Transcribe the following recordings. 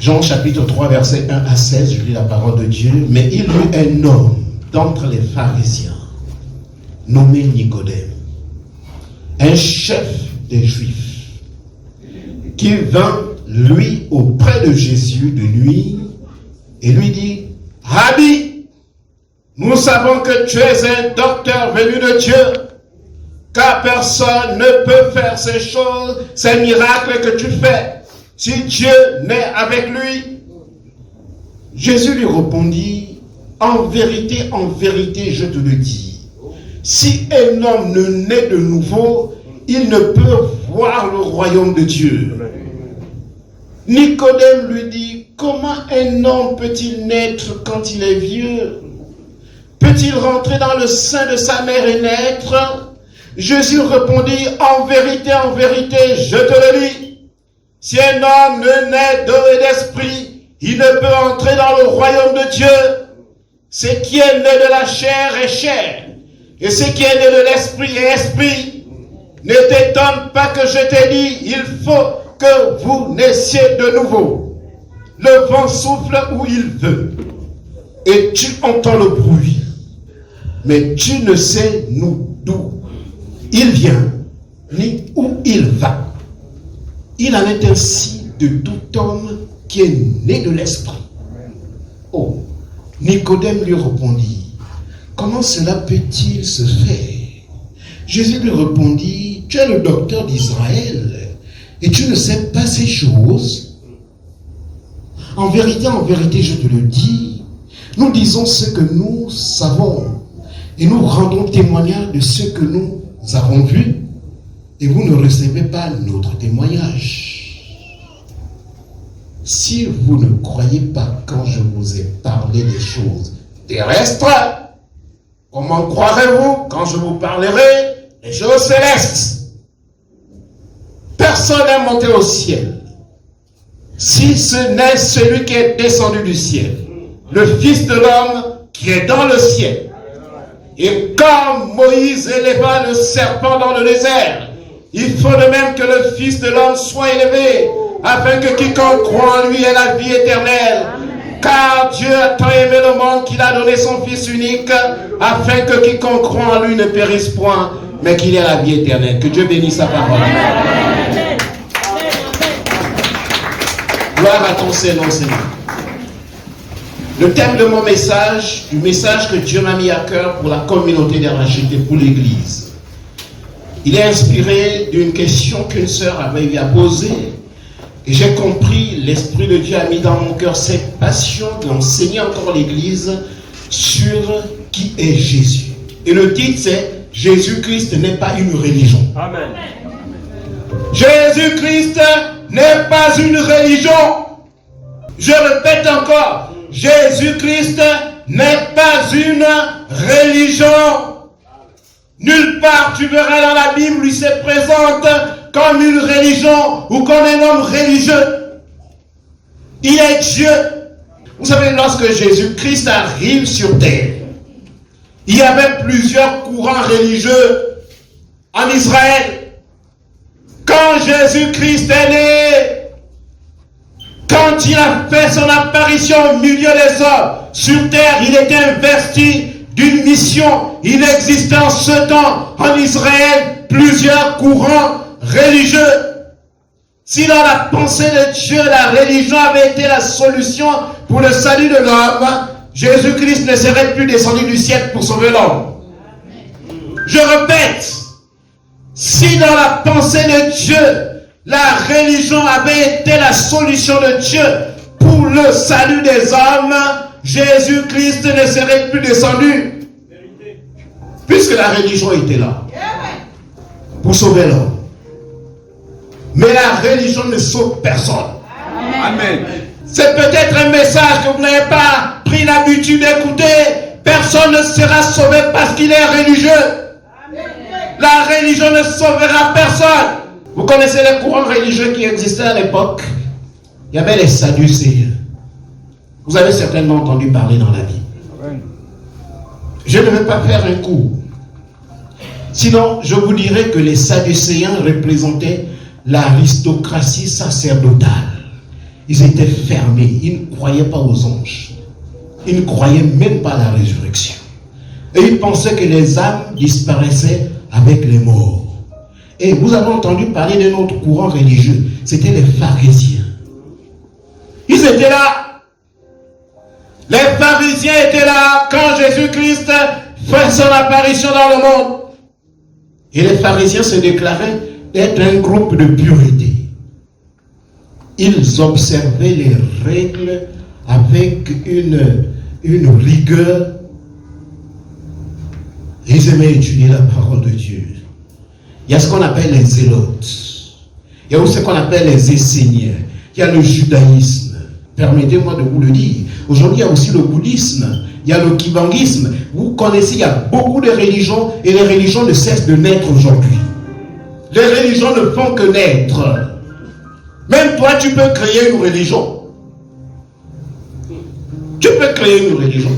Jean chapitre 3, verset 1 à 16, je lis la parole de Dieu. Mais il y eut un homme d'entre les pharisiens, nommé Nicodème, un chef des Juifs, qui vint, lui, auprès de Jésus de nuit, et lui dit, « Rabbi, nous savons que tu es un docteur venu de Dieu, car personne ne peut faire ces choses, ces miracles que tu fais, si Dieu n'est avec lui. » Jésus lui répondit, « En vérité, je te le dis, si un homme ne naît de nouveau, il ne peut voir le royaume de Dieu. » Nicodème lui dit, « Comment un homme peut-il naître quand il est vieux? Peut-il rentrer dans le sein de sa mère et naître? » Jésus répondit, « En vérité, je te le dis, si un homme ne naît d'eau et d'esprit, il ne peut entrer dans le royaume de Dieu. Ce qui est né de la chair est chair, et ce qui est né de l'esprit est esprit. Ne t'étonne pas que je t'ai dit, il faut que vous naissiez de nouveau. Le vent souffle où il veut, et tu entends le bruit, mais tu ne sais d'où il vient, ni où il va. Il en est ainsi de tout homme qui est né de l'esprit. » Oh, Nicodème lui répondit, « Comment cela peut-il se faire? » Jésus lui répondit, « Tu es le docteur d'Israël, et tu ne sais pas ces choses. En vérité, je te le dis, nous disons ce que nous savons, et nous rendons témoignage de ce que nous avons vu, et vous ne recevez pas notre témoignage. Si vous ne croyez pas quand je vous ai parlé des choses terrestres, comment croirez-vous quand je vous parlerai des choses célestes? Personne n'est monté au ciel, si ce n'est celui qui est descendu du ciel, le Fils de l'homme qui est dans le ciel. Et comme Moïse éleva le serpent dans le désert, il faut de même que le Fils de l'homme soit élevé, afin que quiconque croit en lui ait la vie éternelle. Car Dieu a tant aimé le monde qu'il a donné son Fils unique, afin que quiconque croit en lui ne périsse point, mais qu'il ait la vie éternelle. Que Dieu bénisse sa parole. Gloire à ton Seigneur, Seigneur. Le thème de mon message, du message que Dieu m'a mis à cœur pour la communauté des rachetés, pour l'Église, il est inspiré d'une question qu'une sœur avait eu à poser. Et j'ai compris, l'Esprit de Dieu a mis dans mon cœur cette passion d'enseigner encore l'Église sur qui est Jésus. Et le titre c'est « Jésus-Christ n'est pas une religion ». Amen. Jésus-Christ n'est pas une religion. Je répète encore, Jésus-Christ n'est pas une religion. Nulle part tu verras dans la Bible, lui se présente comme une religion ou comme un homme religieux. Il est Dieu. Vous savez, lorsque Jésus-Christ arrive sur terre, il y avait plusieurs courants religieux en Israël. Quand Jésus-Christ est né, quand il a fait son apparition au milieu des hommes sur terre, il était investi d'une mission. Il existait en ce temps en Israël plusieurs courants religieux. Si dans la pensée de Dieu, la religion avait été la solution pour le salut de l'homme, Jésus-Christ ne serait plus descendu du ciel pour sauver l'homme. Je répète, si dans la pensée de Dieu, la religion avait été la solution de Dieu pour le salut des hommes, Jésus-Christ ne serait plus descendu. Puisque la religion était là pour sauver l'homme. Mais la religion ne sauve personne. Amen. C'est peut-être un message que vous n'avez pas pris l'habitude d'écouter. Personne ne sera sauvé parce qu'il est religieux. La religion ne sauvera personne. Vous connaissez les courants religieux qui existaient à l'époque. Il y avait les Sadducéens. Vous avez certainement entendu parler dans la Bible. Je ne vais pas faire un cours. Sinon, je vous dirais que les Sadducéens représentaient l'aristocratie sacerdotale. Ils étaient fermés. Ils ne croyaient pas aux anges. Ils ne croyaient même pas à la résurrection. Et ils pensaient que les âmes disparaissaient avec les morts. Et vous avez entendu parler d'un autre courant religieux. C'était les pharisiens. Ils étaient là. Les pharisiens étaient là quand Jésus-Christ fait son apparition dans le monde. Et les pharisiens se déclaraient être un groupe de pureté. Ils observaient les règles avec une rigueur. Ils aimaient étudier la parole de Dieu. Il y a ce qu'on appelle les zélotes. Il y a aussi ce qu'on appelle les esséniens. Il y a le judaïsme. Permettez-moi de vous le dire. Aujourd'hui, il y a aussi le bouddhisme. Il y a le kibangisme. Vous connaissez, il y a beaucoup de religions et les religions ne cessent de naître aujourd'hui. Les religions ne font que naître. Même toi, tu peux créer une religion. Tu peux créer une religion.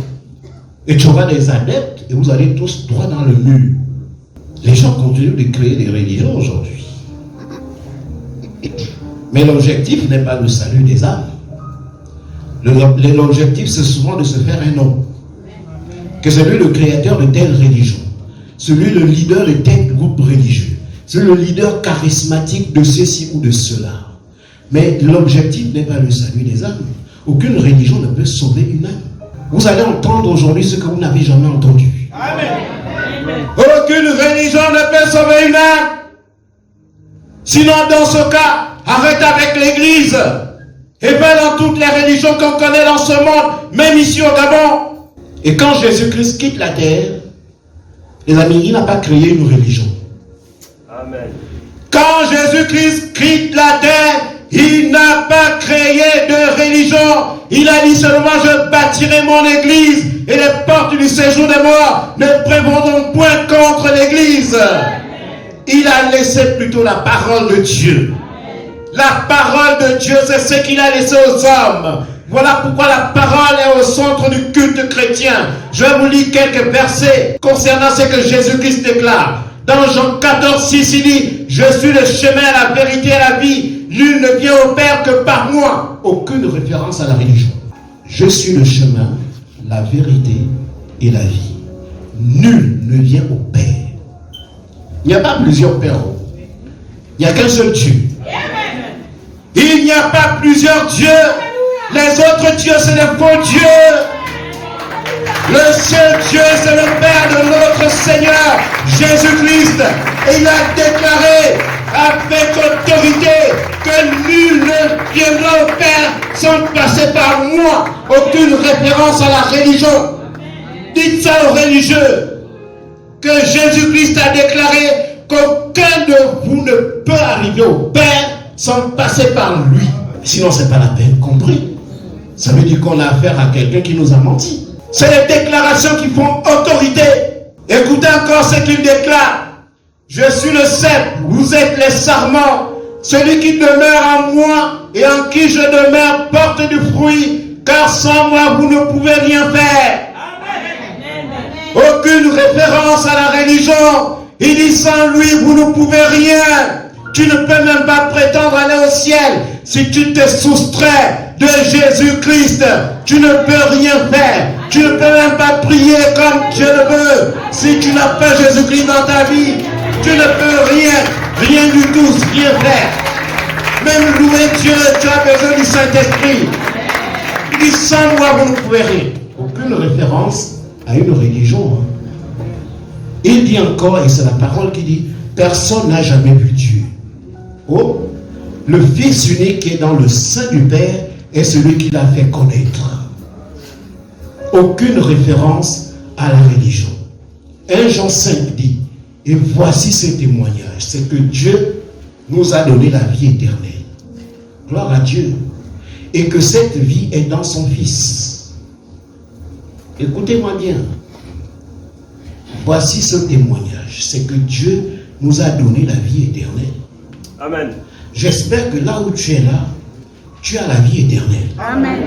Et tu auras des adeptes et vous allez tous droit dans le mur. Les gens continuent de créer des religions aujourd'hui. Mais l'objectif n'est pas le salut des âmes. L'objectif, c'est souvent de se faire un nom. Que celui le créateur de telle religion, celui le leader de tel groupe religieux, celui le leader charismatique de ceci ou de cela. Mais l'objectif n'est pas le salut des âmes. Aucune religion ne peut sauver une âme. Vous allez entendre aujourd'hui ce que vous n'avez jamais entendu. Amen. Aucune religion ne peut sauver une âme. Sinon, dans ce cas, arrête avec l'église. Et va dans toutes les religions qu'on connaît dans ce monde, même ici au Gabon. Et quand Jésus-Christ quitte la terre, les amis, il n'a pas créé une religion. Amen. Quand Jésus-Christ quitte la terre, il n'a pas créé de religion. Il a dit seulement, je bâtirai mon église et les portes du séjour des morts ne prévaudront point contre l'église. Il a laissé plutôt la parole de Dieu. La parole de Dieu, c'est ce qu'il a laissé aux hommes. Voilà pourquoi la parole est au centre du culte chrétien. Je vais vous lire quelques versets concernant ce que Jésus-Christ déclare. Dans Jean 14, 6, il dit, je suis le chemin, la vérité et la vie. Nul ne vient au Père que par moi. Aucune référence à la religion. Je suis le chemin, la vérité et la vie. Nul ne vient au Père. Il n'y a pas plusieurs pères. Il n'y a qu'un seul Dieu. Il n'y a pas plusieurs dieux. Les autres dieux, c'est des faux dieux. Le seul Dieu, c'est le Père de notre Seigneur, Jésus-Christ. Et il a déclaré avec autorité que nul ne viendra au Père sans passer par moi. Aucune référence à la religion. Dites ça aux religieux. Que Jésus-Christ a déclaré qu'aucun de vous ne peut arriver au Père sans passer par lui. Sinon, ce n'est pas la peine, compris? Ça veut dire qu'on a affaire à quelqu'un qui nous a menti. C'est les déclarations qui font autorité. Écoutez encore ce qu'il déclare. Je suis le cep, vous êtes les sarments. Celui qui demeure en moi et en qui je demeure porte du fruit, car sans moi vous ne pouvez rien faire. Aucune référence à la religion. Il dit sans lui vous ne pouvez rien. Tu ne peux même pas prétendre aller au ciel. Si tu te soustrais de Jésus-Christ, tu ne peux rien faire. Tu ne peux même pas prier comme Dieu le veut. Si tu n'as pas Jésus-Christ dans ta vie, tu ne peux rien du tout, rien faire. Même louer Dieu, tu as besoin du Saint-Esprit. Il dit sans moi vous ne pouvez rien. Aucune référence à une religion. Il dit encore, et c'est la parole qui dit, personne n'a jamais vu Dieu. Oh, le Fils unique qui est dans le sein du Père est celui qui l'a fait connaître. Aucune référence à la religion. 1 Jean 5 dit, et voici ce témoignage, c'est que Dieu nous a donné la vie éternelle. Gloire à Dieu. Et que cette vie est dans son Fils. Écoutez-moi bien. Voici ce témoignage, c'est que Dieu nous a donné la vie éternelle. Amen. J'espère que là où tu es là, tu as la vie éternelle. Amen.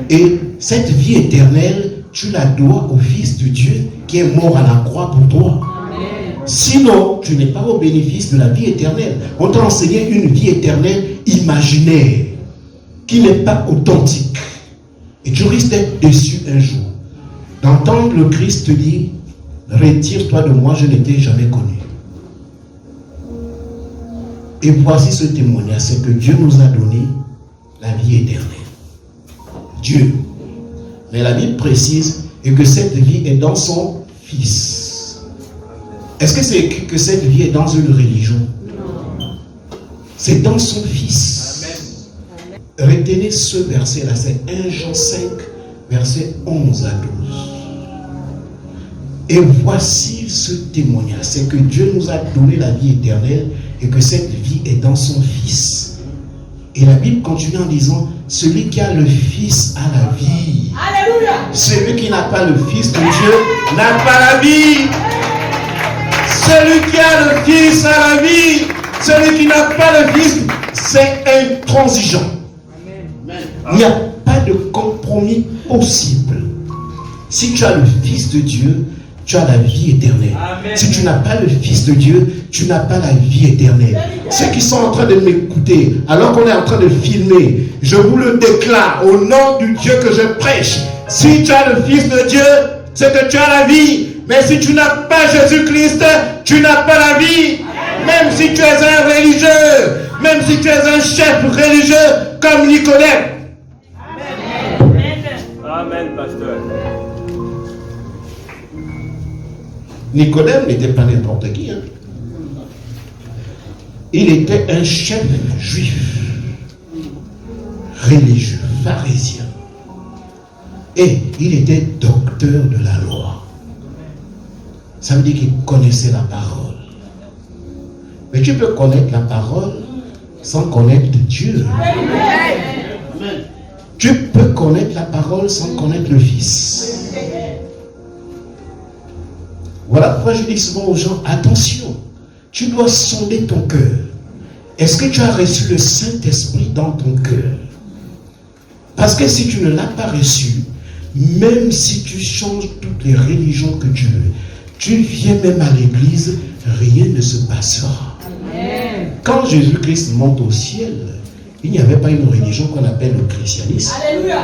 Et cette vie éternelle, tu la dois au Fils de Dieu qui est mort à la croix pour toi. Amen. Sinon, tu n'es pas au bénéfice de la vie éternelle. On t'a enseigné une vie éternelle imaginaire. qui n'est pas authentique. Et tu risques d'être déçu un jour. D'entendre le Christ te dire, retire-toi de moi, je ne t'ai jamais connu. Et voici ce témoignage, c'est que Dieu nous a donné la vie éternelle. Dieu. Mais la Bible précise et que cette vie est dans son Fils. Est-ce que c'est écrit que cette vie est dans une religion? Non. C'est dans son Fils. Amen. Retenez ce verset-là, c'est 1 Jean 5, verset 11 à 12. Et voici ce témoignage, c'est que Dieu nous a donné la vie éternelle et que cette vie est dans son Fils. Et la Bible continue en disant, celui qui a le Fils a la vie. Alléluia. Celui qui n'a pas le Fils de Dieu n'a pas la vie. Celui qui a le Fils a la vie. Celui qui n'a pas le Fils, c'est intransigeant. Il n'y a pas de compromis possible. Si tu as le Fils de Dieu, tu as la vie éternelle. Amen. Si tu n'as pas le Fils de Dieu, tu n'as pas la vie éternelle. Ceux qui sont en train de m'écouter, alors qu'on est en train de filmer, je vous le déclare au nom du Dieu que je prêche. Si tu as le Fils de Dieu, c'est que tu as la vie. Mais si tu n'as pas Jésus-Christ, tu n'as pas la vie. Même si tu es un religieux, même si tu es un chef religieux comme Nicodème. Amen. Amen, pasteur. Nicodème n'était pas n'importe qui. Hein. Il était un chef juif, religieux, pharisien. Et il était docteur de la loi. Ça veut dire qu'il connaissait la parole. Mais tu peux connaître la parole sans connaître Dieu. Amen. Tu peux connaître la parole sans connaître le Fils. Voilà pourquoi je dis souvent aux gens, attention, tu dois sonder ton cœur. Est-ce que tu as reçu le Saint-Esprit dans ton cœur? Parce que si tu ne l'as pas reçu, même si tu changes toutes les religions que tu veux, tu viens même à l'église, rien ne se passera. Amen. Quand Jésus-Christ monte au ciel, il n'y avait pas une religion qu'on appelle le christianisme. Alléluia.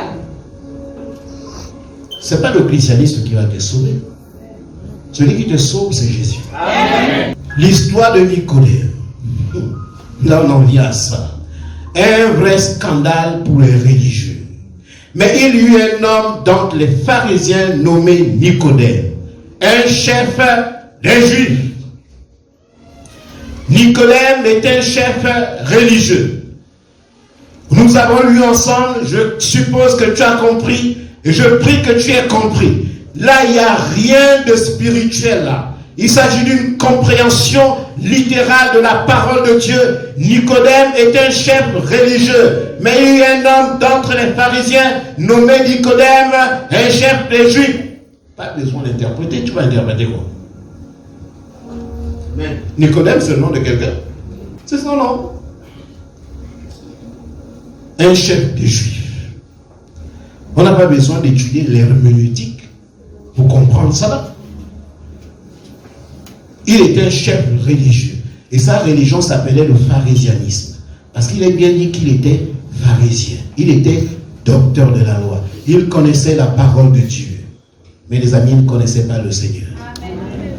Ce n'est pas le christianisme qui va te sauver. Celui qui te sauve, c'est Jésus. Amen. L'histoire de Nicodème. Là, on en vient à ça. Un vrai scandale pour les religieux. Mais il y eut un homme d'entre les pharisiens nommé Nicodème, un chef des Juifs. Nicodème est un chef religieux. Nous avons lu ensemble, je suppose que tu as compris, et je prie que tu aies compris. Là, il n'y a rien de spirituel là. Il s'agit d'une compréhension littérale de la parole de Dieu. Nicodème est un chef religieux. Mais il y a un homme d'entre les pharisiens nommé Nicodème, un chef des Juifs. Pas besoin d'interpréter, tu vas interpréter quoi? Mais Nicodème, c'est le nom de quelqu'un. C'est son nom. Un chef des Juifs. On n'a pas besoin d'étudier l'herméneutique pour comprendre ça. Il était un chef religieux. Et sa religion s'appelait le pharisianisme. Parce qu'il est bien dit qu'il était pharisien. Il était docteur de la loi. Il connaissait la parole de Dieu. Mais les amis, il ne connaissaient pas le Seigneur. Amen.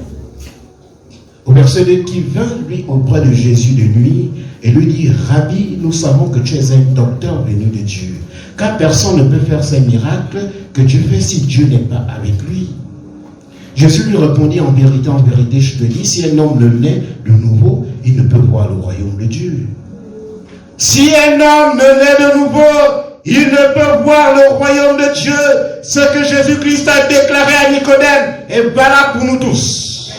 Au verset 2, qui vint lui auprès de Jésus de nuit et lui dit, Rabbi, nous savons que tu es un docteur venu de Dieu. Car personne ne peut faire ces miracles que tu fais si Dieu n'est pas avec lui. Jésus lui répondit, en vérité, je te dis, si un homme ne naît de nouveau, il ne peut voir le royaume de Dieu. Si un homme ne naît de nouveau, il ne peut voir le royaume de Dieu. Ce que Jésus-Christ a déclaré à Nicodème est valable pour nous tous.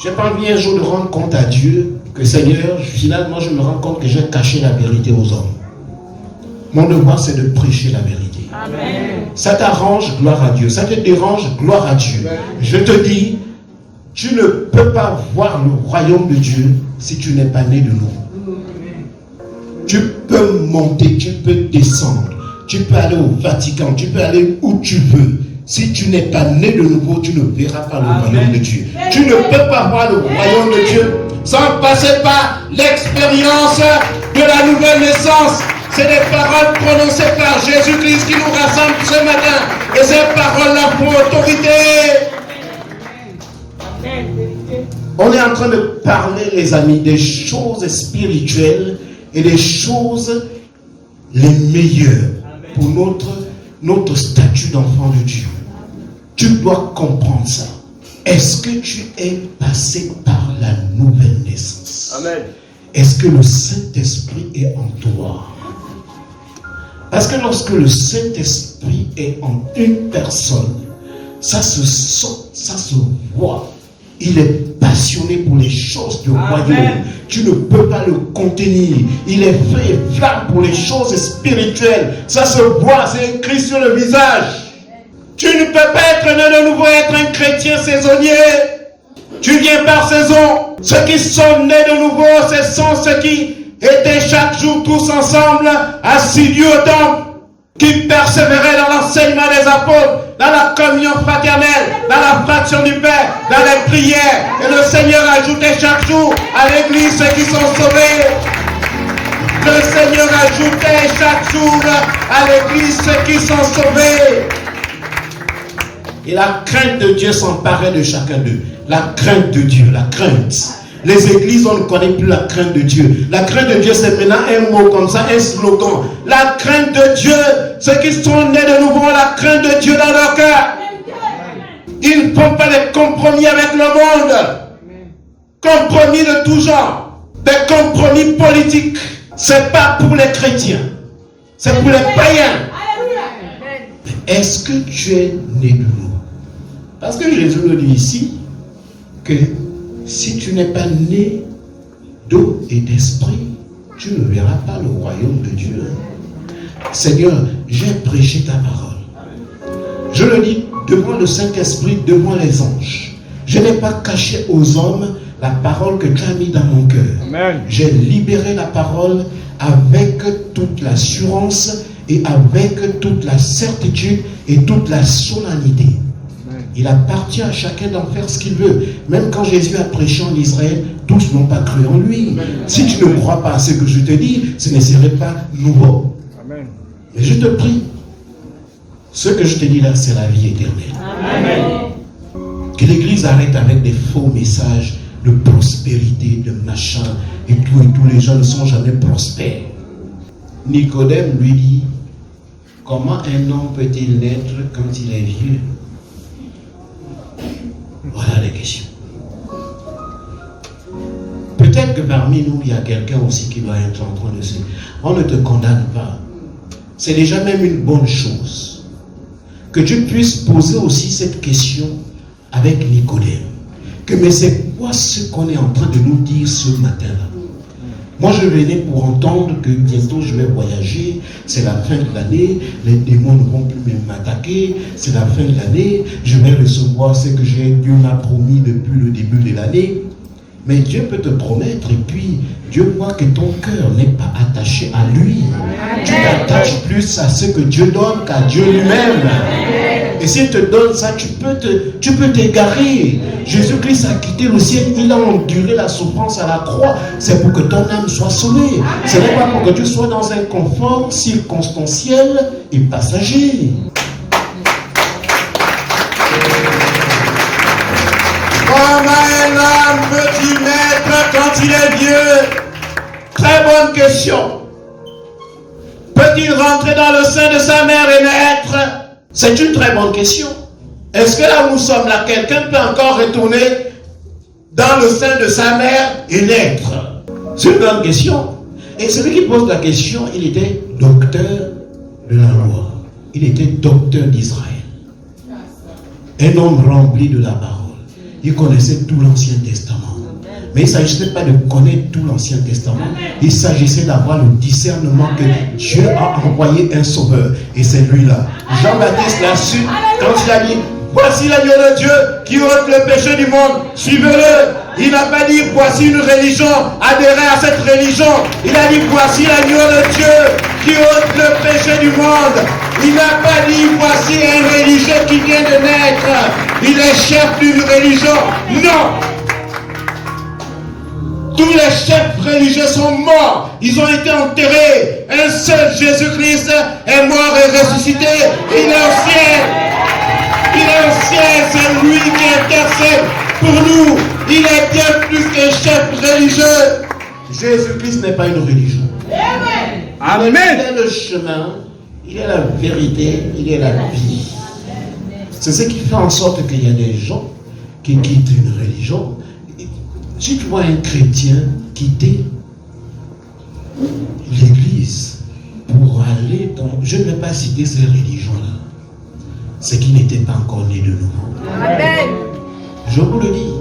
Je n'ai pas envie un jour de rendre compte à Dieu que Seigneur, finalement je me rends compte que j'ai caché la vérité aux hommes. Mon devoir c'est de prêcher la vérité. Amen. Ça t'arrange, gloire à Dieu. Ça te dérange, gloire à Dieu. Amen. Je te dis, tu ne peux pas voir le royaume de Dieu si tu n'es pas né de nouveau. Tu peux monter, tu peux descendre, tu peux aller au Vatican, tu peux aller où tu veux. Si tu n'es pas né de nouveau, tu ne verras pas le royaume de Dieu. Tu ne peux pas voir le royaume de Dieu sans passer par l'expérience de la nouvelle naissance. C'est des paroles prononcées par Jésus-Christ qui nous rassemble ce matin. Et ces paroles-là font autorité. On est en train de parler, les amis, des choses spirituelles et des choses les meilleures pour notre statut d'enfant de Dieu. Tu dois comprendre ça. Est-ce que tu es passé par la nouvelle naissance? Amen. Est-ce que le Saint-Esprit est en toi? Parce que lorsque le Saint-Esprit est en une personne, ça se sent, ça se voit. Il est passionné pour les choses du royaume. Tu ne peux pas le contenir. Il est feu et flamme pour les choses spirituelles. Ça se voit, c'est écrit sur le visage. Tu ne peux pas être né de nouveau, être un chrétien saisonnier. Tu viens par saison. Ceux qui sont nés de nouveau, ce sont ceux qui étaient chaque jour tous ensemble, assidus au temple, qui persévéraient dans l'enseignement des apôtres, dans la communion fraternelle, dans la fraction du pain, dans les prières. Et le Seigneur ajoutait chaque jour à l'église ceux qui sont sauvés. Le Seigneur ajoutait chaque jour à l'église ceux qui sont sauvés. Et la crainte de Dieu s'emparait de chacun d'eux. La crainte de Dieu, la crainte. Les églises, on ne connaît plus la crainte de Dieu. La crainte de Dieu, c'est maintenant un mot comme ça, un slogan. La crainte de Dieu, ceux qui sont nés de nouveau ont la crainte de Dieu dans leur cœur. Ils ne font pas des compromis avec le monde. Compromis de tout genre. Des compromis politiques. C'est pas pour les chrétiens. C'est pour les païens. Est-ce que tu es né de nouveau? Parce que Jésus nous dit ici que si tu n'es pas né d'eau et d'esprit, tu ne verras pas le royaume de Dieu. Seigneur, j'ai prêché ta parole. Je le dis devant le Saint-Esprit, devant les anges. Je n'ai pas caché aux hommes la parole que tu as mis dans mon cœur. J'ai libéré la parole avec toute l'assurance et avec toute la certitude et toute la solennité. Il appartient à chacun d'en faire ce qu'il veut. Même quand Jésus a prêché en Israël, tous n'ont pas cru en lui. Si tu ne crois pas à ce que je te dis, ce ne serait pas nouveau. Amen. Mais je te prie, ce que je te dis là, c'est la vie éternelle. Amen. Que l'Église arrête avec des faux messages de prospérité, de machin, et tous les gens ne sont jamais prospères. Nicodème lui dit, comment un homme peut-il naître quand il est vieux? Voilà les questions. Peut-être que parmi nous, il y a quelqu'un aussi qui doit être en train de se... On ne te condamne pas. C'est déjà même une bonne chose que tu puisses poser aussi cette question avec Nicodème. Mais c'est quoi ce qu'on est en train de nous dire ce matin-là? Moi, je venais pour entendre que bientôt je vais voyager, c'est la fin de l'année, les démons ne vont plus m'attaquer, c'est la fin de l'année, je vais recevoir ce que Dieu m'a promis depuis le début de l'année. Mais Dieu peut te promettre et puis Dieu voit que ton cœur n'est pas attaché à lui. Tu t'attaches plus à ce que Dieu donne qu'à Dieu lui-même. Et s'il te donne ça, tu peux t'égarer. Jésus-Christ a quitté le ciel, il a enduré la souffrance à la croix. C'est pour que ton âme soit sauvée. Ce n'est pas pour que tu sois dans un confort circonstanciel et passager. Comment un homme peut-il naître quand il est vieux? Très bonne question. Peut-il rentrer dans le sein de sa mère et naître? C'est une très bonne question. Est-ce que là où nous sommes là, quelqu'un peut encore retourner dans le sein de sa mère et naître? C'est une grande question. Et celui qui pose la question, il était docteur de la loi. Il était docteur d'Israël. Un homme rempli de la parole. Il connaissait tout l'Ancien Testament. Mais il ne s'agissait pas de connaître tout l'Ancien Testament. Il s'agissait d'avoir le discernement que Dieu a envoyé un sauveur. Et c'est lui-là. Jean-Baptiste l'a su quand il a dit, voici l'agneau de Dieu qui ôte le péché du monde. Suivez-le. Il n'a pas dit, voici une religion. Adhérez à cette religion. Il a dit, voici l'agneau de Dieu qui ôte le péché du monde. Il n'a pas dit, voici un religieux qui vient de naître. Il est chef d'une religion. Non. Tous les chefs religieux sont morts. Ils ont été enterrés. Un seul Jésus-Christ est mort et ressuscité. Il est au ciel. Il est au ciel. C'est lui qui intercède pour nous. Il est bien plus qu'un chef religieux. Jésus-Christ n'est pas une religion. Amen. Il est le chemin. Il est la vérité. Il est la vie. C'est ce qui fait en sorte qu'il y a des gens qui quittent une religion. Si tu vois un chrétien quitter l'église pour aller dans... Je ne vais pas citer ces religions-là. C'est qui n'était pas encore né de nouveau. Amen. Je vous le dis.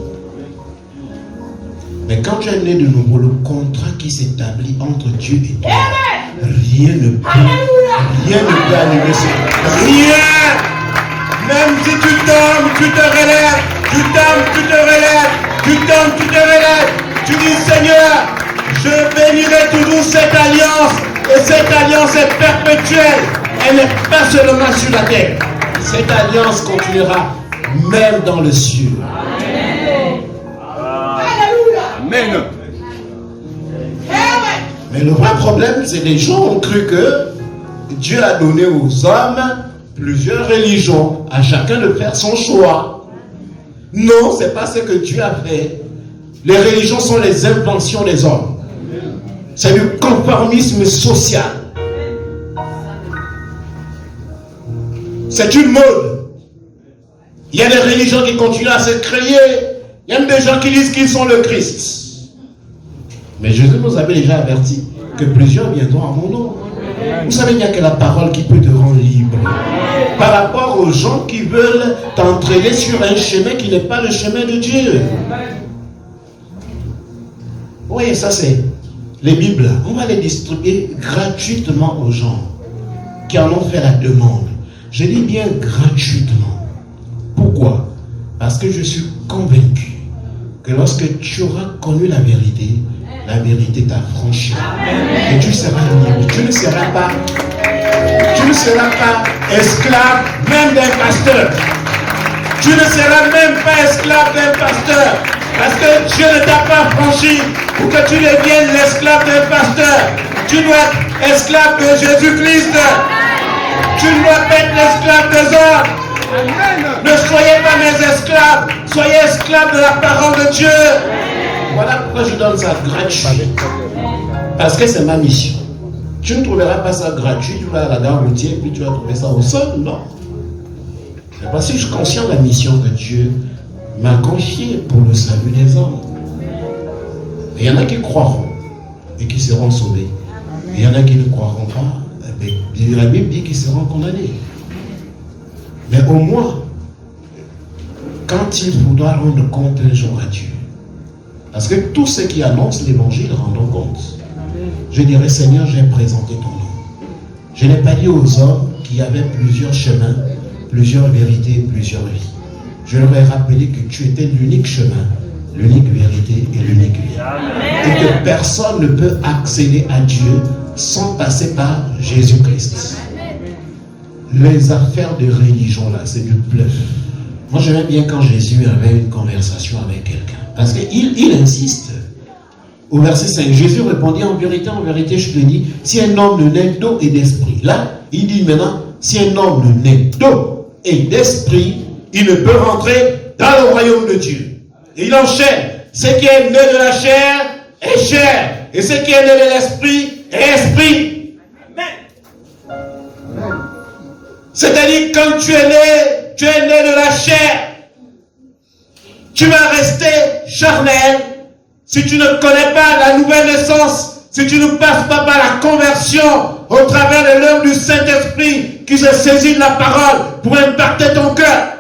Mais quand tu es né de nouveau, le contrat qui s'établit entre Dieu et toi, rien ne peut annuler ça. Rien. Même si tu tombes, tu te relèves. Tu tombes, tu te relèves. Tu tombes, tu te relèves. Tu dis, Seigneur, je bénirai toujours cette alliance. Et cette alliance est perpétuelle. Elle n'est pas seulement sur la terre. Cette alliance continuera même dans le ciel. Amen. Mais le vrai problème, c'est que les gens ont cru que Dieu a donné aux hommes plusieurs religions, à chacun de faire son choix. Non, c'est pas ce que Dieu a fait. Les religions sont les inventions des hommes. C'est du conformisme social. C'est une mode. Il y a des religions qui continuent à se créer. Il y a des gens qui disent qu'ils sont le Christ. Mais Jésus nous avait déjà averti que plusieurs viendront à mon nom. Vous savez, il n'y a que la parole qui peut te rendre libre. Par rapport aux gens qui veulent t'entraîner sur un chemin qui n'est pas le chemin de Dieu. Oui, ça c'est les Bibles. On va les distribuer gratuitement aux gens qui en ont fait la demande. Je dis bien gratuitement. Pourquoi? Parce que je suis convaincu que lorsque tu auras connu la vérité t'affranchira. Et tu seras libre. Tu ne seras pas esclave même d'un pasteur. Tu ne seras même pas esclave d'un pasteur. Parce que Dieu ne t'a pas franchi pour que tu deviennes l'esclave d'un pasteur. Tu dois être esclave de Jésus-Christ. Tu ne dois pas être l'esclave des hommes. Ne soyez pas mes esclaves. Soyez esclaves de la parole de Dieu. Voilà pourquoi je donne ça gratuit. Parce que c'est ma mission. Tu ne trouveras pas ça gratuit. Tu vas à la gare routière puis tu vas trouver ça au sol. Non. C'est parce que je suis conscient de la mission que Dieu m'a confiée pour le salut des hommes. Il y en a qui croiront et qui seront sauvés. Il y en a qui ne croiront pas. La Bible dit qu'ils seront condamnés. Mais au moins, quand il faudra rendre compte un jour à Dieu, parce que tous ceux qui annoncent l'évangile rendront compte. Je dirais, Seigneur, j'ai présenté ton nom. Je n'ai pas dit aux hommes qu'il y avait plusieurs chemins, plusieurs vérités, plusieurs vies. Je leur ai rappelé que tu étais l'unique chemin, l'unique vérité et l'unique vie. Et que personne ne peut accéder à Dieu sans passer par Jésus-Christ. Les affaires de religion là, c'est du bluff. Moi j'aimais bien quand Jésus avait une conversation avec quelqu'un. Parce qu'il insiste. Au verset 5, Jésus répondit, en vérité, je te dis, si un homme ne naît d'eau et d'esprit. Là, il dit maintenant, si un homme ne naît d'eau et d'esprit, il ne peut rentrer dans le royaume de Dieu. Et il enchaîne. Ce qui est né de la chair est chair. Et ce qui est né de l'esprit est esprit. Amen. C'est-à-dire, quand tu es né de la chair. Tu vas rester charnel si tu ne connais pas la nouvelle naissance, si tu ne passes pas par la conversion au travers de l'œuvre du Saint-Esprit qui se saisit de la parole pour impacter ton cœur.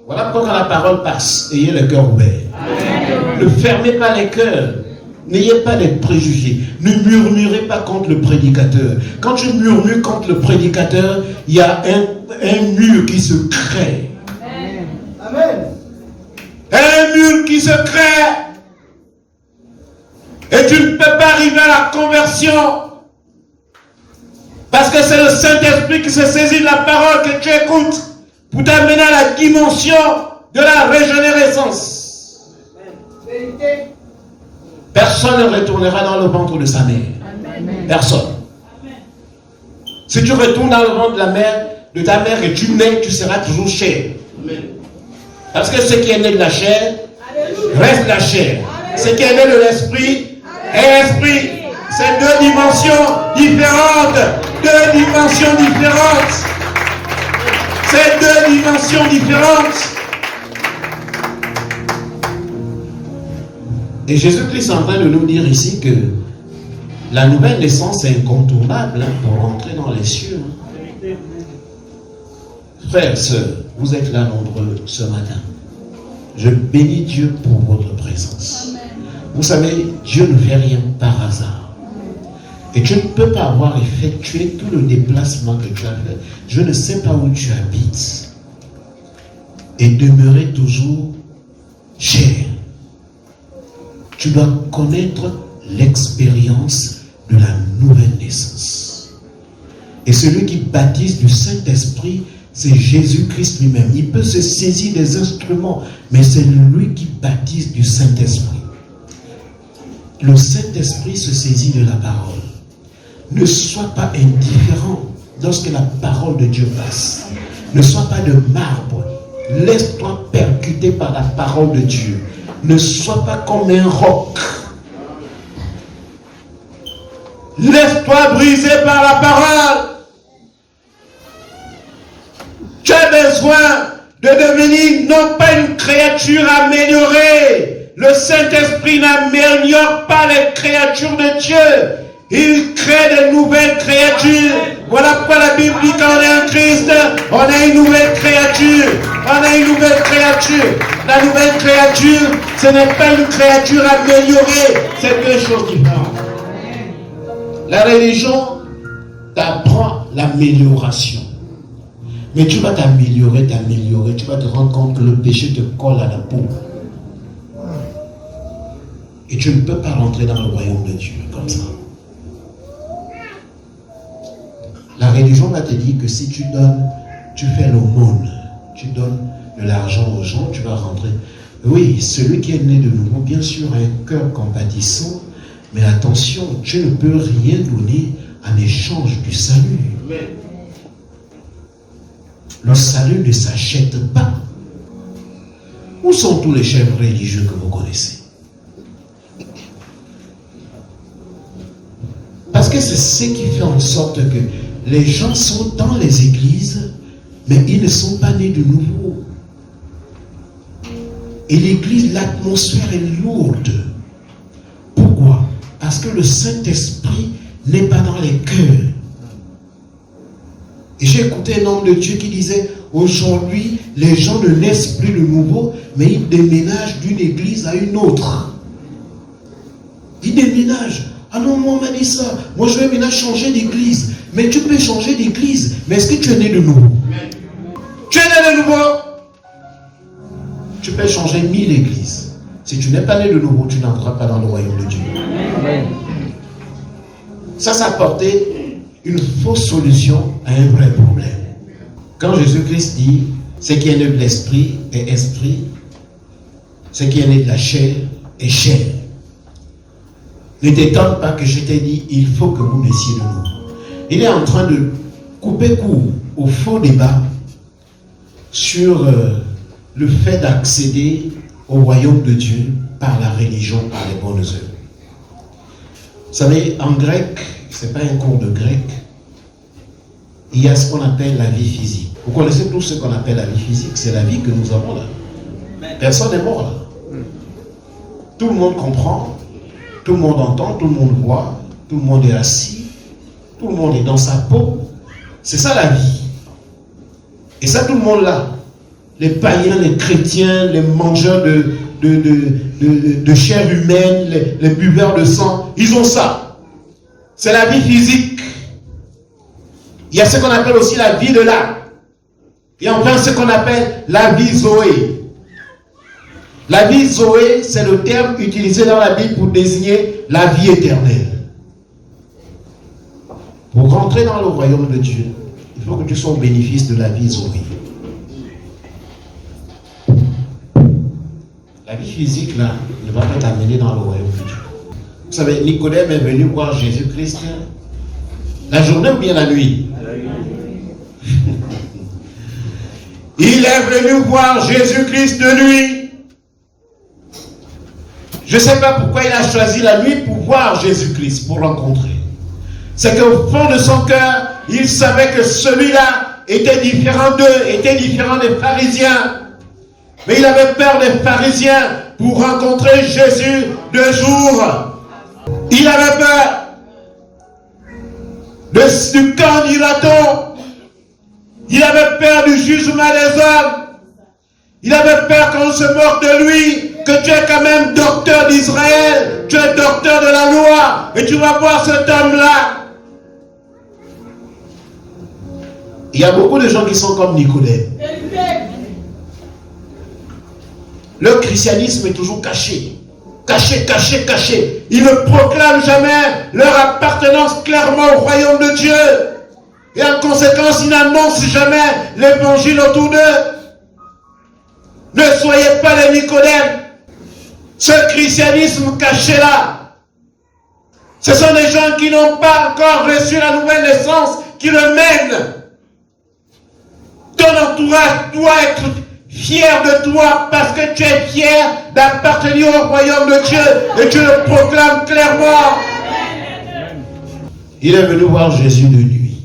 Voilà pourquoi quand la parole passe, ayez le cœur ouvert. Amen. Ne fermez pas les cœurs. N'ayez pas de préjugés. Ne murmurez pas contre le prédicateur. Quand tu murmures contre le prédicateur, il y a un mur qui se crée. Amen. Un mur qui se crée. Et tu ne peux pas arriver à la conversion. Parce que c'est le Saint-Esprit qui se saisit de la parole que tu écoutes pour t'amener à la dimension de la régénérescence. personne ne retournera dans le ventre de sa mère. Personne. Si tu retournes dans le ventre de ta mère et tu nais, tu seras toujours chair. Parce que ce qui est né de la chair reste la chair. Ce qui est né de l'esprit est l'esprit. C'est deux dimensions différentes. Deux dimensions différentes. C'est deux dimensions différentes. Et Jésus-Christ est en train de nous dire ici que la nouvelle naissance est incontournable pour rentrer dans les cieux. Frères, sœurs, vous êtes là nombreux ce matin. Je bénis Dieu pour votre présence. Vous savez, Dieu ne fait rien par hasard. Et tu ne peux pas avoir effectué tout le déplacement que tu as fait. Je ne sais pas où tu habites. Et demeurer toujours cher. Tu dois connaître l'expérience de la nouvelle naissance. Et celui qui baptise du Saint-Esprit, c'est Jésus-Christ lui-même. Il peut se saisir des instruments, mais c'est lui qui baptise du Saint-Esprit. Le Saint-Esprit se saisit de la parole. Ne sois pas indifférent lorsque la parole de Dieu passe. Ne sois pas de marbre. Laisse-toi percuter par la parole de Dieu. Ne sois pas comme un roc. Laisse-toi briser par la parole. Tu as besoin de devenir non pas une créature améliorée. Le Saint-Esprit n'améliore pas les créatures de Dieu. Il crée de nouvelles créatures. Voilà pourquoi la Bible dit quand on est en Christ, on a une nouvelle créature. On a une nouvelle créature. La nouvelle créature, ce n'est pas une créature améliorée. C'est deux choses différentes. La religion t'apprend l'amélioration. Mais tu vas t'améliorer. Tu vas te rendre compte que le péché te colle à la peau. Et tu ne peux pas rentrer dans le royaume de Dieu comme ça. La religion va te dire que si tu donnes, tu fais l'aumône, tu donnes de l'argent aux gens, tu vas rentrer. Oui, celui qui est né de nouveau, bien sûr, a un cœur compatissant, mais attention, tu ne peux rien donner en échange du salut. Le salut ne s'achète pas. Où sont tous les chefs religieux que vous connaissez? Parce que c'est ce qui fait en sorte que les gens sont dans les églises, mais ils ne sont pas nés de nouveau. Et l'église, l'atmosphère est lourde. Pourquoi? Parce que le Saint-Esprit n'est pas dans les cœurs. Et j'ai écouté un homme de Dieu qui disait, aujourd'hui, les gens ne naissent plus de nouveau, mais ils déménagent d'une église à une autre. Ils déménagent. Ah non, moi on m'a dit ça. Moi je vais maintenant changer d'église. Mais tu peux changer d'église. Mais est-ce que tu es né de nouveau? Tu es né de nouveau. Tu peux changer 1000 églises. Si tu n'es pas né de nouveau, tu n'entreras pas dans le royaume de Dieu. Ça apportait une fausse solution à un vrai problème. Quand Jésus-Christ dit, ce qui est né de l'esprit est esprit, ce qui est né de la chair est chair. Ne t'étonne pas que je t'ai dit, il faut que vous naissiez de nouveau. Il est en train de couper court au faux débat sur le fait d'accéder au royaume de Dieu par la religion, par les bonnes œuvres. Vous savez, en grec, ce n'est pas un cours de grec, il y a ce qu'on appelle la vie physique. Vous connaissez tous ce qu'on appelle la vie physique, c'est la vie que nous avons là. Personne n'est mort là. Tout le monde comprend, tout le monde entend, tout le monde voit, tout le monde est assis, tout le monde est dans sa peau. C'est ça la vie. Et ça, tout le monde là. Les païens, les chrétiens, les mangeurs de chair humaine, les buveurs de sang, ils ont ça. C'est la vie physique. Il y a ce qu'on appelle aussi la vie de l'âme. Et enfin ce qu'on appelle la vie Zoé. La vie Zoé, c'est le terme utilisé dans la Bible pour désigner la vie éternelle. Pour rentrer dans le royaume de Dieu, il faut que tu sois au bénéfice de la vie Zoé. La vie physique, là, ne va pas t'amener dans le royaume de Dieu. Vous savez, Nicodème est venu voir Jésus-Christ la journée ou bien la nuit? Il est venu voir Jésus-Christ de nuit. Je ne sais pas pourquoi il a choisi la nuit pour voir Jésus-Christ, pour rencontrer. C'est qu'au fond de son cœur, il savait que celui-là était différent d'eux, était différent des pharisiens. Mais il avait peur des pharisiens pour rencontrer Jésus de jour. Il avait peur du camp d'Iraton. Il avait peur du jugement des hommes. Il avait peur qu'on se moque de lui, que tu es quand même docteur d'Israël, tu es docteur de la loi, et tu vas voir cet homme-là. Il y a beaucoup de gens qui sont comme Nicodème. Le christianisme est toujours caché. Caché, caché, caché. Ils ne proclament jamais leur appartenance clairement au royaume de Dieu. Et en conséquence, ils n'annoncent jamais l'évangile autour d'eux. Ne soyez pas les Nicodèmes. Ce christianisme caché-là, ce sont des gens qui n'ont pas encore reçu la nouvelle naissance, qui le mènent. Ton entourage doit être fier de toi parce que tu es fier d'appartenir au royaume de Dieu et tu le proclames clairement. Il est venu voir Jésus de nuit.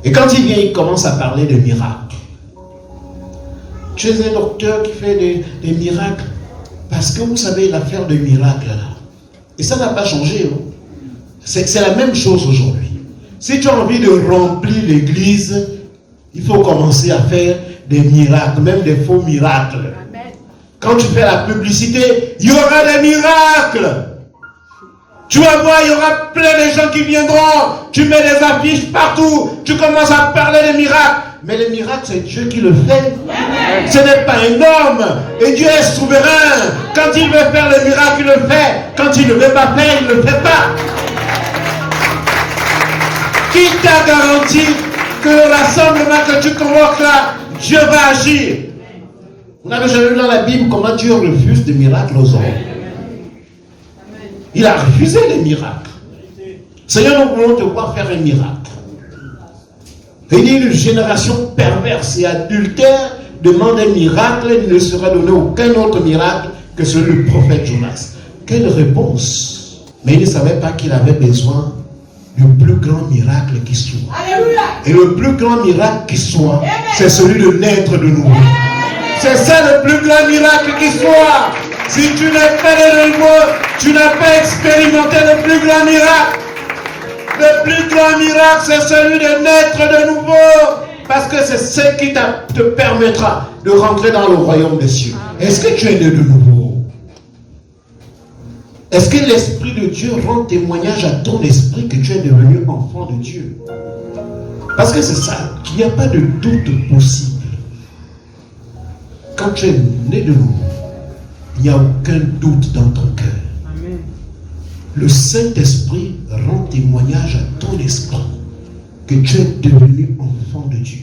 Et quand il vient, il commence à parler de miracles. Tu es un docteur qui fait des miracles parce que vous savez l'affaire de miracles là. Et ça n'a pas changé. Hein? C'est la même chose aujourd'hui. Si tu as envie de remplir l'église, il faut commencer à faire des miracles, même des faux miracles. Amen. Quand tu fais la publicité, il y aura des miracles. Tu vas voir, il y aura plein de gens qui viendront. Tu mets des affiches partout. Tu commences à parler des miracles. Mais les miracles, c'est Dieu qui le fait. Amen. Ce n'est pas un homme. Et Dieu est souverain. Quand il veut faire le miracle, il le fait. Quand il ne veut pas faire, il ne le fait pas. Qui t'a garanti que le rassemblement que tu convoques là, Dieu va agir? Vous n'avez jamais vu dans la Bible comment Dieu refuse des miracles aux hommes. Il a refusé les miracles. Seigneur, nous voulons te voir faire un miracle. Et il dit, une génération perverse et adultère demande un miracle, il ne sera donné aucun autre miracle que celui du prophète Jonas. Quelle réponse! Mais il ne savait pas qu'il avait besoin du plus grand miracle qui soit. Alléluia. Et le plus grand miracle qui soit, c'est celui de naître de nouveau. C'est ça le plus grand miracle qui soit. Si tu n'es pas né de nouveau, tu n'as pas expérimenté le plus grand miracle. Le plus grand miracle, c'est celui de naître de nouveau. Parce que c'est ce qui te permettra de rentrer dans le royaume des cieux. Est-ce que tu es né de nouveau? Est-ce que l'Esprit de Dieu rend témoignage à ton esprit que tu es devenu enfant de Dieu? Parce que c'est ça, qu'il n'y a pas de doute possible. Quand tu es né de nouveau, il n'y a aucun doute dans ton cœur. Amen. Le Saint-Esprit rend témoignage à ton esprit que tu es devenu enfant de Dieu.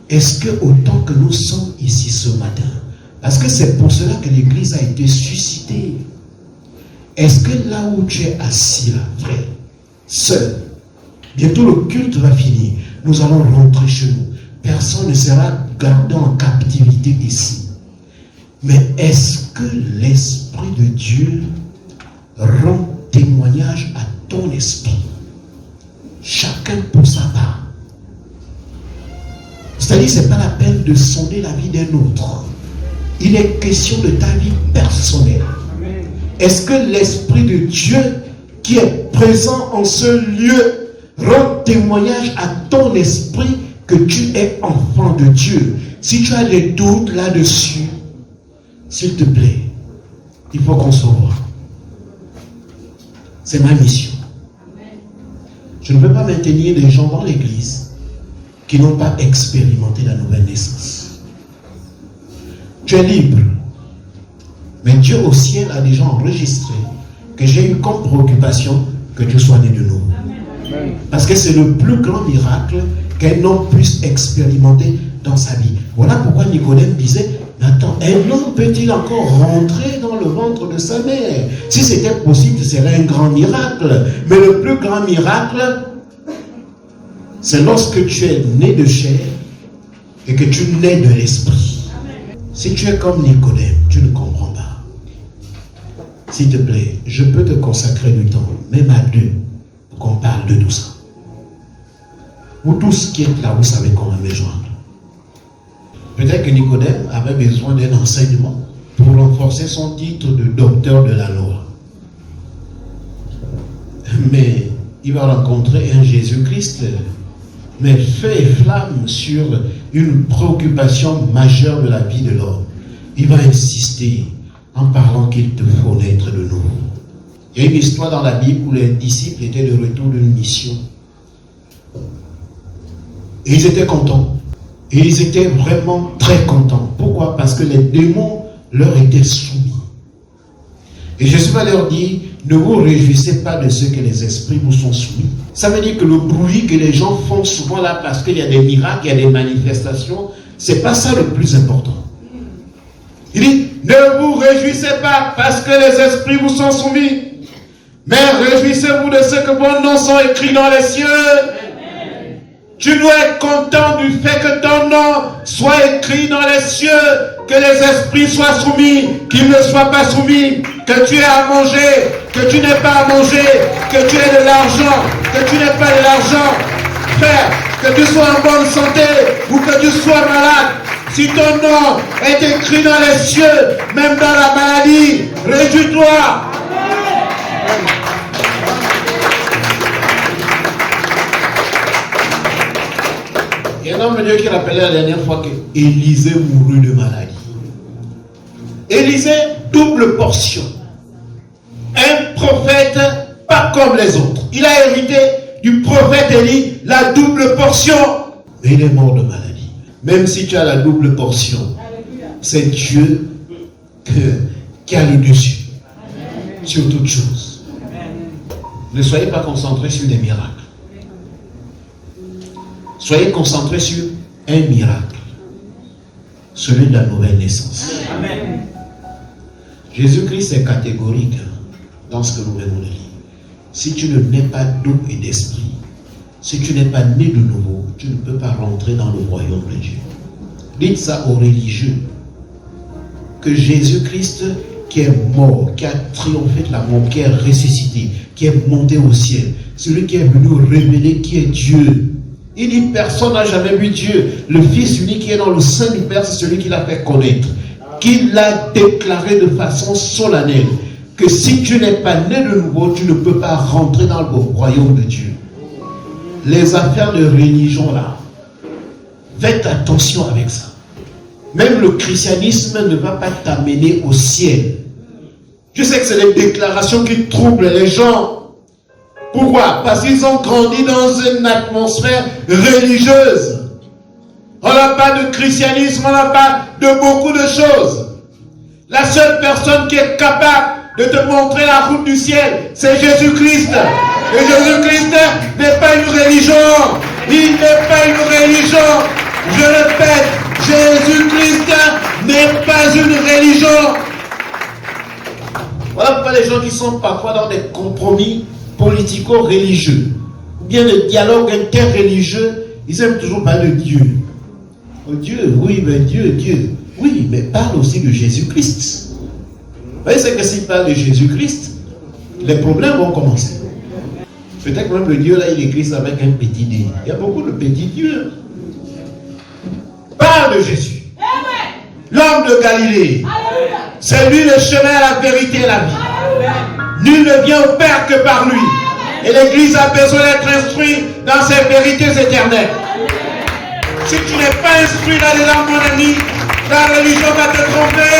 Est-ce que autant que nous sommes ici ce matin, parce que c'est pour cela que l'Église a été suscitée, est-ce que là où tu es assis là, frère, seul, bientôt le culte va finir, nous allons rentrer chez nous. Personne ne sera gardé en captivité ici. Mais est-ce que l'Esprit de Dieu rend témoignage à ton esprit? Chacun pour sa part. C'est-à-dire, ce n'est pas la peine de sonder la vie d'un autre. Il est question de ta vie personnelle. Est-ce que l'Esprit de Dieu qui est présent en ce lieu rend témoignage à ton esprit que tu es enfant de Dieu? Si tu as des doutes là-dessus, s'il te plaît, il faut qu'on se voit. C'est ma mission. Je ne veux pas maintenir des gens dans l'église qui n'ont pas expérimenté la nouvelle naissance. Tu es libre. Mais Dieu au ciel a déjà enregistré que j'ai eu comme préoccupation que tu sois né de nouveau. Parce que c'est le plus grand miracle qu'un homme puisse expérimenter dans sa vie. Voilà pourquoi Nicodème disait, Attends, un homme peut-il encore rentrer dans le ventre de sa mère? Si c'était possible, ce serait un grand miracle. Mais le plus grand miracle, c'est lorsque tu es né de chair et que tu nais de l'esprit. Si tu es comme Nicodème, tu ne comprends pas. S'il te plaît, je peux te consacrer du temps, même à deux, pour qu'on parle de tout ça. Vous tous qui êtes là, vous savez qu'on va me joindre. Peut-être que Nicodème avait besoin d'un enseignement pour renforcer son titre de docteur de la loi. Mais il va rencontrer un Jésus-Christ, mais feu et flamme sur une préoccupation majeure de la vie de l'homme. Il va insister en parlant qu'il te faut naître de nouveau. Il y a une histoire dans la Bible où les disciples étaient de retour d'une mission. Et ils étaient contents. Et ils étaient vraiment très contents. Pourquoi? Parce que les démons leur étaient soumis. Et Jésus va leur dire, ne vous réjouissez pas de ce que les esprits vous sont soumis. Ça veut dire que le bruit que les gens font souvent là, parce qu'il y a des miracles, il y a des manifestations, c'est pas ça le plus important. Il dit, ne vous réjouissez pas parce que les esprits vous sont soumis, mais réjouissez-vous de ce que vos noms sont écrits dans les cieux. Tu dois être content du fait que ton nom soit écrit dans les cieux, que les esprits soient soumis, qu'ils ne soient pas soumis, que tu aies à manger, que tu n'aies pas à manger, que tu aies de l'argent, que tu n'aies pas de l'argent. Frère, que tu sois en bonne santé ou que tu sois malade, si ton nom est écrit dans les cieux, même dans la maladie, réjouis-toi. Il y a un homme de Dieu qui rappelait la dernière fois que Élisée mourut de maladie. Élisée, double portion. Un prophète pas comme les autres. Il a hérité du prophète Élie la double portion. Mais il est mort de maladie. Même si tu as la double portion, c'est Dieu qui a le dessus sur toutes choses. Ne soyez pas concentrés sur des miracles. Soyez concentrés sur un miracle, celui de la nouvelle naissance. Amen. Jésus-Christ est catégorique dans ce que nous venons de lire. Si tu ne nais pas d'eau et d'esprit, si tu n'es pas né de nouveau, tu ne peux pas rentrer dans le royaume de Dieu. Dites ça aux religieux, que Jésus-Christ qui est mort, qui a triomphé de la mort, qui est ressuscité, qui est monté au ciel, celui qui est venu révéler qui est Dieu. Il dit, personne n'a jamais vu Dieu. Le Fils unique qui est dans le sein du Père, c'est celui qui l'a fait connaître. Qu'il l'a déclaré de façon solennelle. Que si tu n'es pas né de nouveau, tu ne peux pas rentrer dans le royaume de Dieu. Les affaires de religion là, faites attention avec ça. Même le christianisme ne va pas t'amener au ciel. Je sais que c'est les déclarations qui troublent les gens. Pourquoi? Parce qu'ils ont grandi dans une atmosphère religieuse. On n'a pas de christianisme, on n'a pas de beaucoup de choses. La seule personne qui est capable de te montrer la route du ciel, c'est Jésus-Christ. Et Jésus-Christ n'est pas une religion. Il n'est pas une religion. Je répète, Jésus-Christ n'est pas une religion. Voilà pourquoi les gens qui sont parfois dans des compromis politico-religieux, ou bien le dialogue interreligieux, ils aiment toujours parler de Dieu. Oh Dieu, oui, mais Dieu. Oui, mais parle aussi de Jésus-Christ. Vous voyez, c'est que s'il parle de Jésus-Christ, les problèmes vont commencer. Peut-être même le Dieu là, il écrit ça avec un petit D. Il y a beaucoup de petits dieux. Parle de Jésus. L'homme de Galilée. C'est lui le chemin, la vérité et la vie. Nul ne vient au Père que par lui. Et l'Église a besoin d'être instruite dans ses vérités éternelles. Si tu n'es pas instruit là-dedans, mon ami, la religion va te tromper.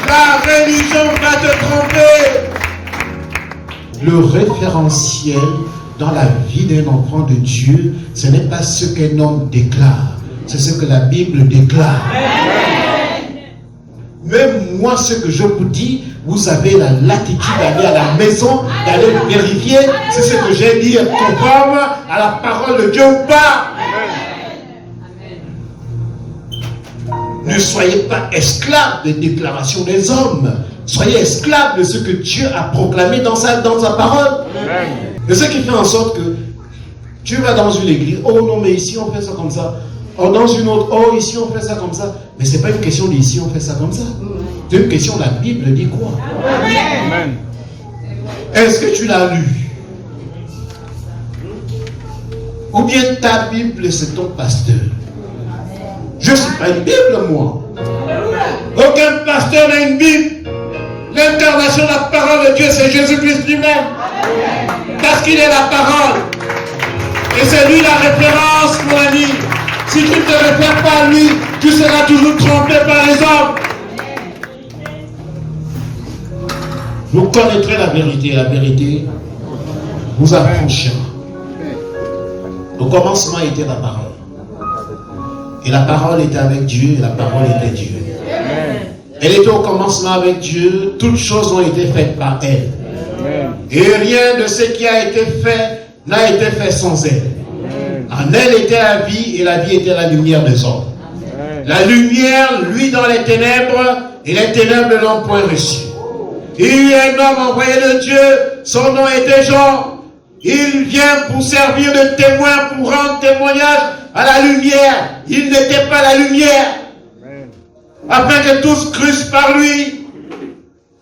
La religion va te tromper. Le référentiel dans la vie d'un enfant de Dieu, ce n'est pas ce qu'un homme déclare, c'est ce que la Bible déclare. Même moi, ce que je vous dis, vous avez la latitude d'aller à la maison, d'aller vérifier si ce que j'ai dit est conforme à la parole de Dieu ou pas. Ne soyez pas esclaves des déclarations des hommes. Soyez esclaves de ce que Dieu a proclamé dans sa parole. Et ce qui fait en sorte que tu vas dans une église, oh non, mais ici on fait ça comme ça. Oh, dans une autre, oh, ici on fait ça comme ça. Mais ce n'est pas une question d'ici on fait ça comme ça. C'est une question, la Bible dit quoi? Amen. Est-ce que tu l'as lu? Ou bien ta Bible, c'est ton pasteur? Je ne suis pas une Bible, moi. Aucun pasteur n'a une Bible. L'incarnation de la parole de Dieu, c'est Jésus-Christ lui-même. Parce qu'il est la parole. Et c'est lui la référence, mon ami. Si tu ne te réfères pas à lui, tu seras toujours trompé par les hommes. Vous connaîtrez la vérité. La vérité vous affranchira. Au commencement était la parole. Et la parole était avec Dieu, et la parole était Dieu. Elle était au commencement avec Dieu, toutes choses ont été faites par elle. Et rien de ce qui a été fait n'a été fait sans elle. En elle était la vie, et la vie était la lumière des hommes. La lumière, lui, dans les ténèbres, et les ténèbres ne l'ont point reçu. Il y a un homme envoyé de Dieu, son nom était Jean. Il vient pour servir de témoin, pour rendre témoignage à la lumière. Il n'était pas la lumière. Afin que tous crussent par lui.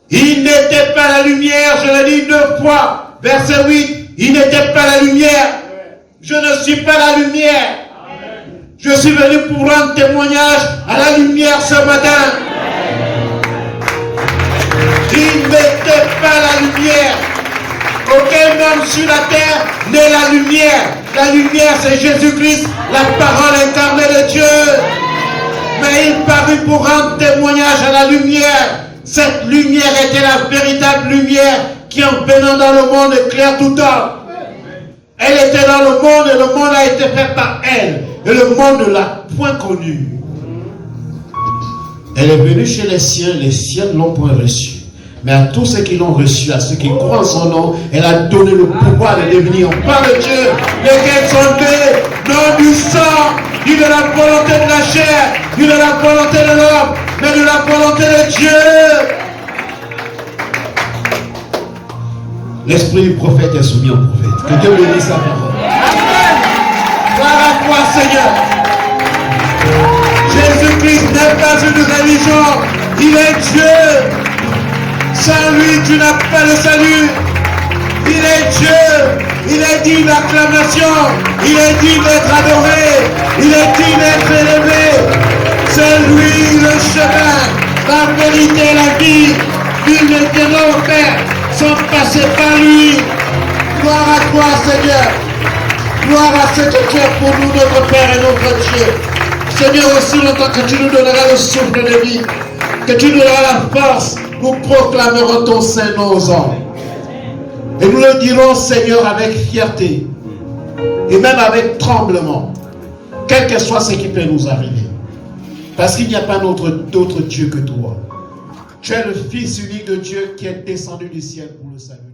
Il n'était pas la lumière, je l'ai dit 2 fois. Verset 8, il n'était pas la lumière. Je ne suis pas la lumière. Je suis venu pour rendre témoignage à la lumière ce matin. Il n'était pas la lumière. Aucun homme sur la terre n'est la lumière. La lumière, c'est Jésus-Christ, la parole incarnée de Dieu. Mais il parut pour rendre témoignage à la lumière. Cette lumière était la véritable lumière qui, en venant dans le monde, éclaire tout homme. Elle était dans le monde et le monde a été fait par elle. Et le monde ne l'a point connue. Elle est venue chez les siens ne l'ont point reçue. Mais à tous ceux qui l'ont reçu, à ceux qui croient en son nom, elle a donné le pouvoir de devenir par le Dieu, lesquels sont nés, non du sang, ni de la volonté de la chair, ni de la volonté de l'homme, mais de la volonté de Dieu. L'esprit du prophète est soumis au prophète. Que Dieu bénisse sa parole. Gloire à toi, Seigneur. Jésus-Christ n'est pas une religion, il est Dieu. Sans lui, tu n'as pas le salut. Il est Dieu. Il est digne d'acclamation. Il est digne d'être adoré. Il est digne d'être élevé. C'est lui le chemin, la vérité et la vie. Nul ne viendra au Père sans passer par lui. Gloire à toi, Seigneur. Gloire à ce que tu es pour nous, notre Père et notre Dieu. Seigneur, aussi longtemps que tu nous donneras le souffle de vie, que tu nous donneras la force, nous proclamerons ton Saint-Nom aux hommes. Et nous le dirons, Seigneur, avec fierté et même avec tremblement, quel que soit ce qui peut nous arriver. Parce qu'il n'y a pas d'autre Dieu que toi. Tu es le Fils unique de Dieu qui est descendu du ciel pour le salut.